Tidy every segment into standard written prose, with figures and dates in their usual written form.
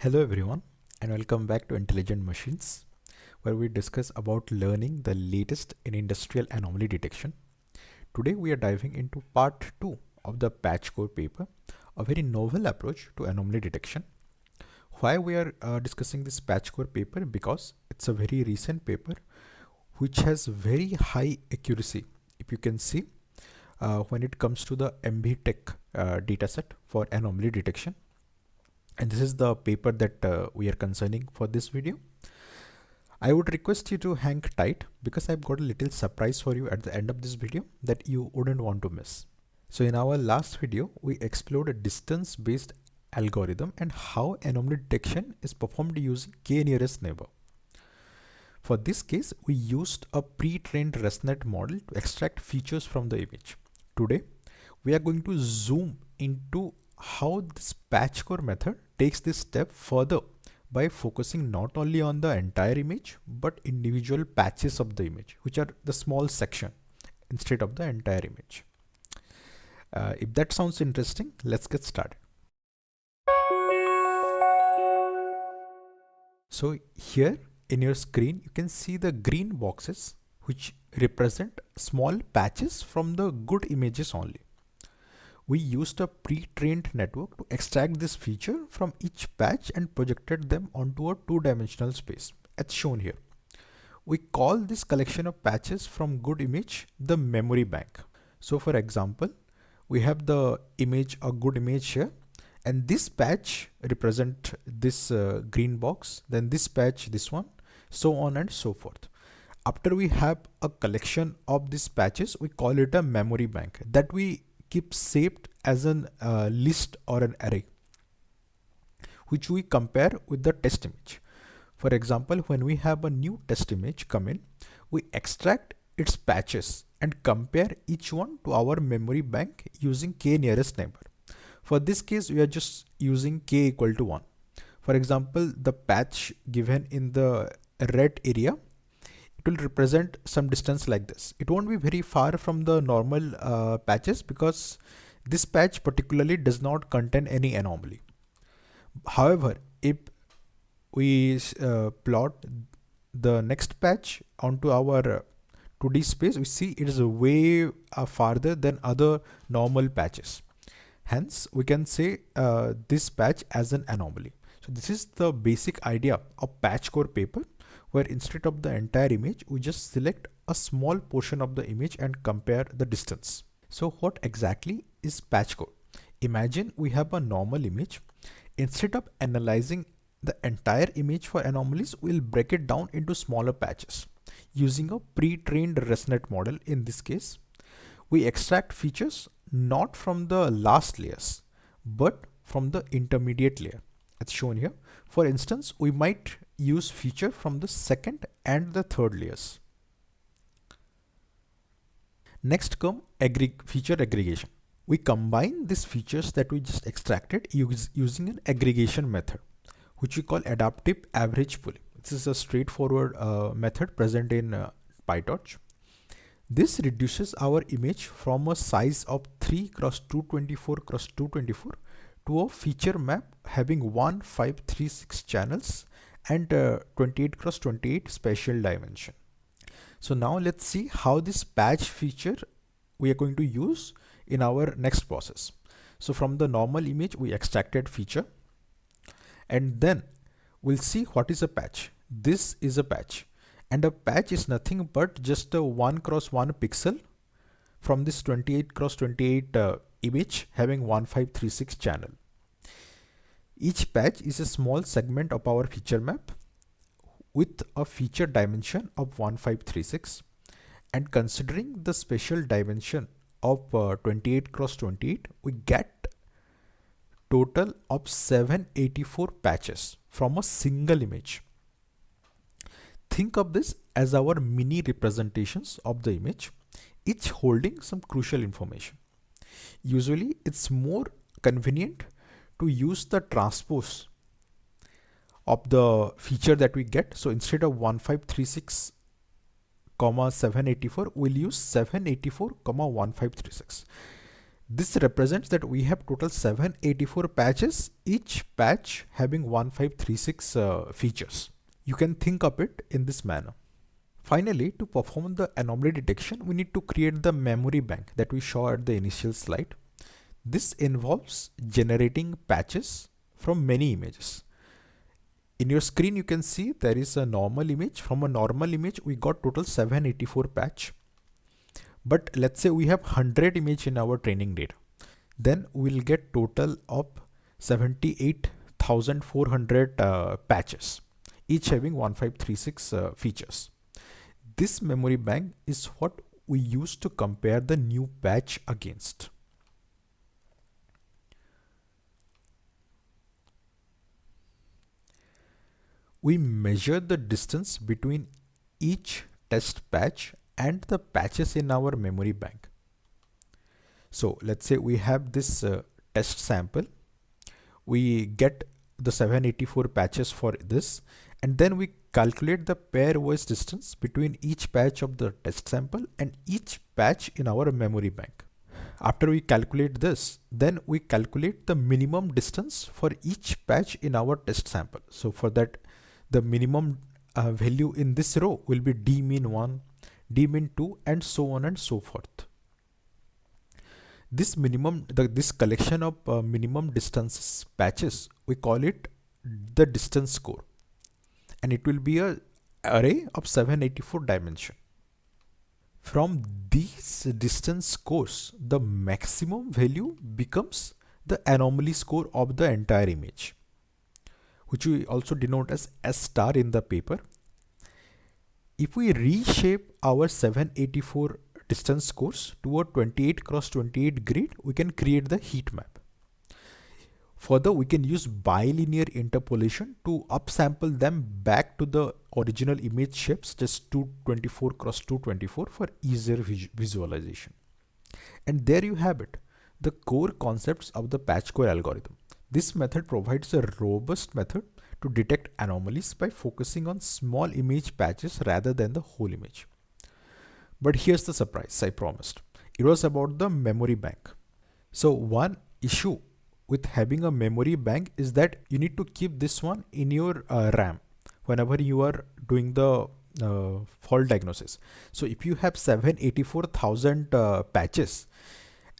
Hello everyone and welcome back to Intelligent Machines, where we discuss about learning the latest in industrial anomaly detection. Today we are diving into part 2 of the patch core paper, a very novel approach to anomaly detection. Why we are discussing this patch core paper? Because it's a very recent paper which has very high accuracy. If you can see, when it comes to the MB Tech dataset for anomaly detection. And this is the paper that we are concerning for this video. I would request you to hang tight because I've got a little surprise for you at the end of this video that you wouldn't want to miss. So in our last video, we explored a distance-based algorithm and how anomaly detection is performed using k-nearest neighbor. For this case, we used a pre-trained ResNet model to extract features from the image. Today, we are going to zoom into how this patch core method takes this step further by focusing not only on the entire image but individual patches of the image, which are the small section instead of the entire image. If that sounds interesting, let's get started. So here in your screen, you can see the green boxes which represent small patches from the good images only. We used a pre-trained network to extract this feature from each patch and projected them onto a two-dimensional space, as shown here. We call this collection of patches from good image the memory bank. So for example, we have the image, a good image here, and this patch represent this green box, then this patch, this one, so on and so forth. After we have a collection of these patches, we call it a memory bank that we keep saved as an list or an array, which we compare with the test image. For example, when we have a new test image come in, we extract its patches and compare each one to our memory bank using k-nearest neighbor. For this case, we are just using k equal to 1. For example, the patch given in the red area, it will represent some distance like this. It won't be very far from the normal patches because this patch particularly does not contain any anomaly. However, if we plot the next patch onto our 2D space, we see it is way farther than other normal patches. Hence, we can say this patch as an anomaly. So this is the basic idea of patch core paper, where instead of the entire image, we just select a small portion of the image and compare the distance. So what exactly is patch core? Imagine we have a normal image. Instead of analyzing the entire image for anomalies, we'll break it down into smaller patches. Using a pre-trained ResNet model in this case, we extract features not from the last layers, but from the intermediate layer, as shown here. For instance, we might use feature from the second and the third layers. Next come feature aggregation. We combine these features that we just extracted using an aggregation method, which we call adaptive average pooling. This is a straightforward method present in Pytorch. This reduces our image from a size of 3 x 224 x 224 to a feature map having 1536 channels and 28 x 28 spatial dimension. So now let's see how this patch feature we are going to use in our next process. So from the normal image, we extracted feature, and then we'll see what is a patch. This is a patch, and a patch is nothing but just a 1 x 1 pixel from this 28 x 28 image having 1536 channel. Each patch is a small segment of our feature map with a feature dimension of 1536, and considering the spatial dimension of 28 x 28, we get total of 784 patches from a single image. Think of this as our mini representations of the image, each holding some crucial information. Usually it's more convenient to use the transpose of the feature that we get. So instead of 1536, 784, we'll use 784, 1536. This represents that we have total 784 patches, each patch having 1536 features. You can think of it in this manner. Finally, to perform the anomaly detection, we need to create the memory bank that we saw at the initial slide. This involves generating patches from many images. In your screen, you can see there is a normal image. From a normal image, we got total 784 patch. But let's say we have 100 image in our training data. Then we'll get total of 78,400 patches, each having 1536 features. This memory bank is what we use to compare the new patch against. We measure the distance between each test patch and the patches in our memory bank. So let's say we have this test sample. We get the 784 patches for this, and then we calculate the pairwise distance between each patch of the test sample and each patch in our memory bank. After we calculate this, then we calculate the minimum distance for each patch in our test sample. So for that, the minimum value in this row will be dmin1, dmin2, and so on and so forth. This this collection of minimum distances patches, we call it the distance score, and it will be an array of 784 dimension. From these distance scores, the maximum value becomes the anomaly score of the entire image, which we also denote as S star in the paper. If we reshape our 784 distance scores to a 28 cross 28 grid, we can create the heat map. Further, we can use bilinear interpolation to upsample them back to the original image shapes, just 224 cross 224 for easier visualization. And there you have it, the core concepts of the patch core algorithm. This method provides a robust method to detect anomalies by focusing on small image patches rather than the whole image. But here's the surprise I promised. It was about the memory bank. So one issue with having a memory bank is that you need to keep this one in your RAM whenever you are doing the fault diagnosis. So if you have 784,000 patches,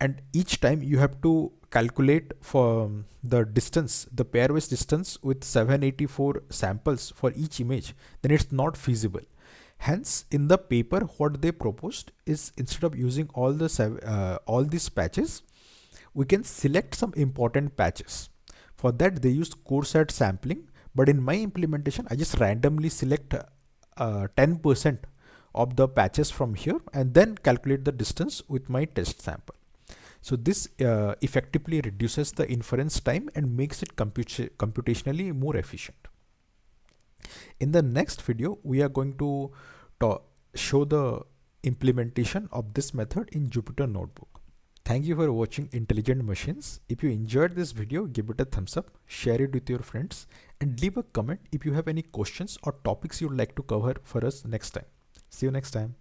and each time you have to calculate for the distance, the pairwise distance with 784 samples for each image, then it's not feasible. Hence, in the paper, what they proposed is, instead of using all these patches, we can select some important patches. For that, they used CoreSet sampling, but in my implementation, I just randomly select 10% of the patches from here and then calculate the distance with my test sample. So this effectively reduces the inference time and makes it computationally more efficient. In the next video, we are going to show the implementation of this method in Jupyter Notebook. Thank you for watching Intelligent Machines. If you enjoyed this video, give it a thumbs up, share it with your friends, and leave a comment if you have any questions or topics you'd like to cover for us next time. See you next time.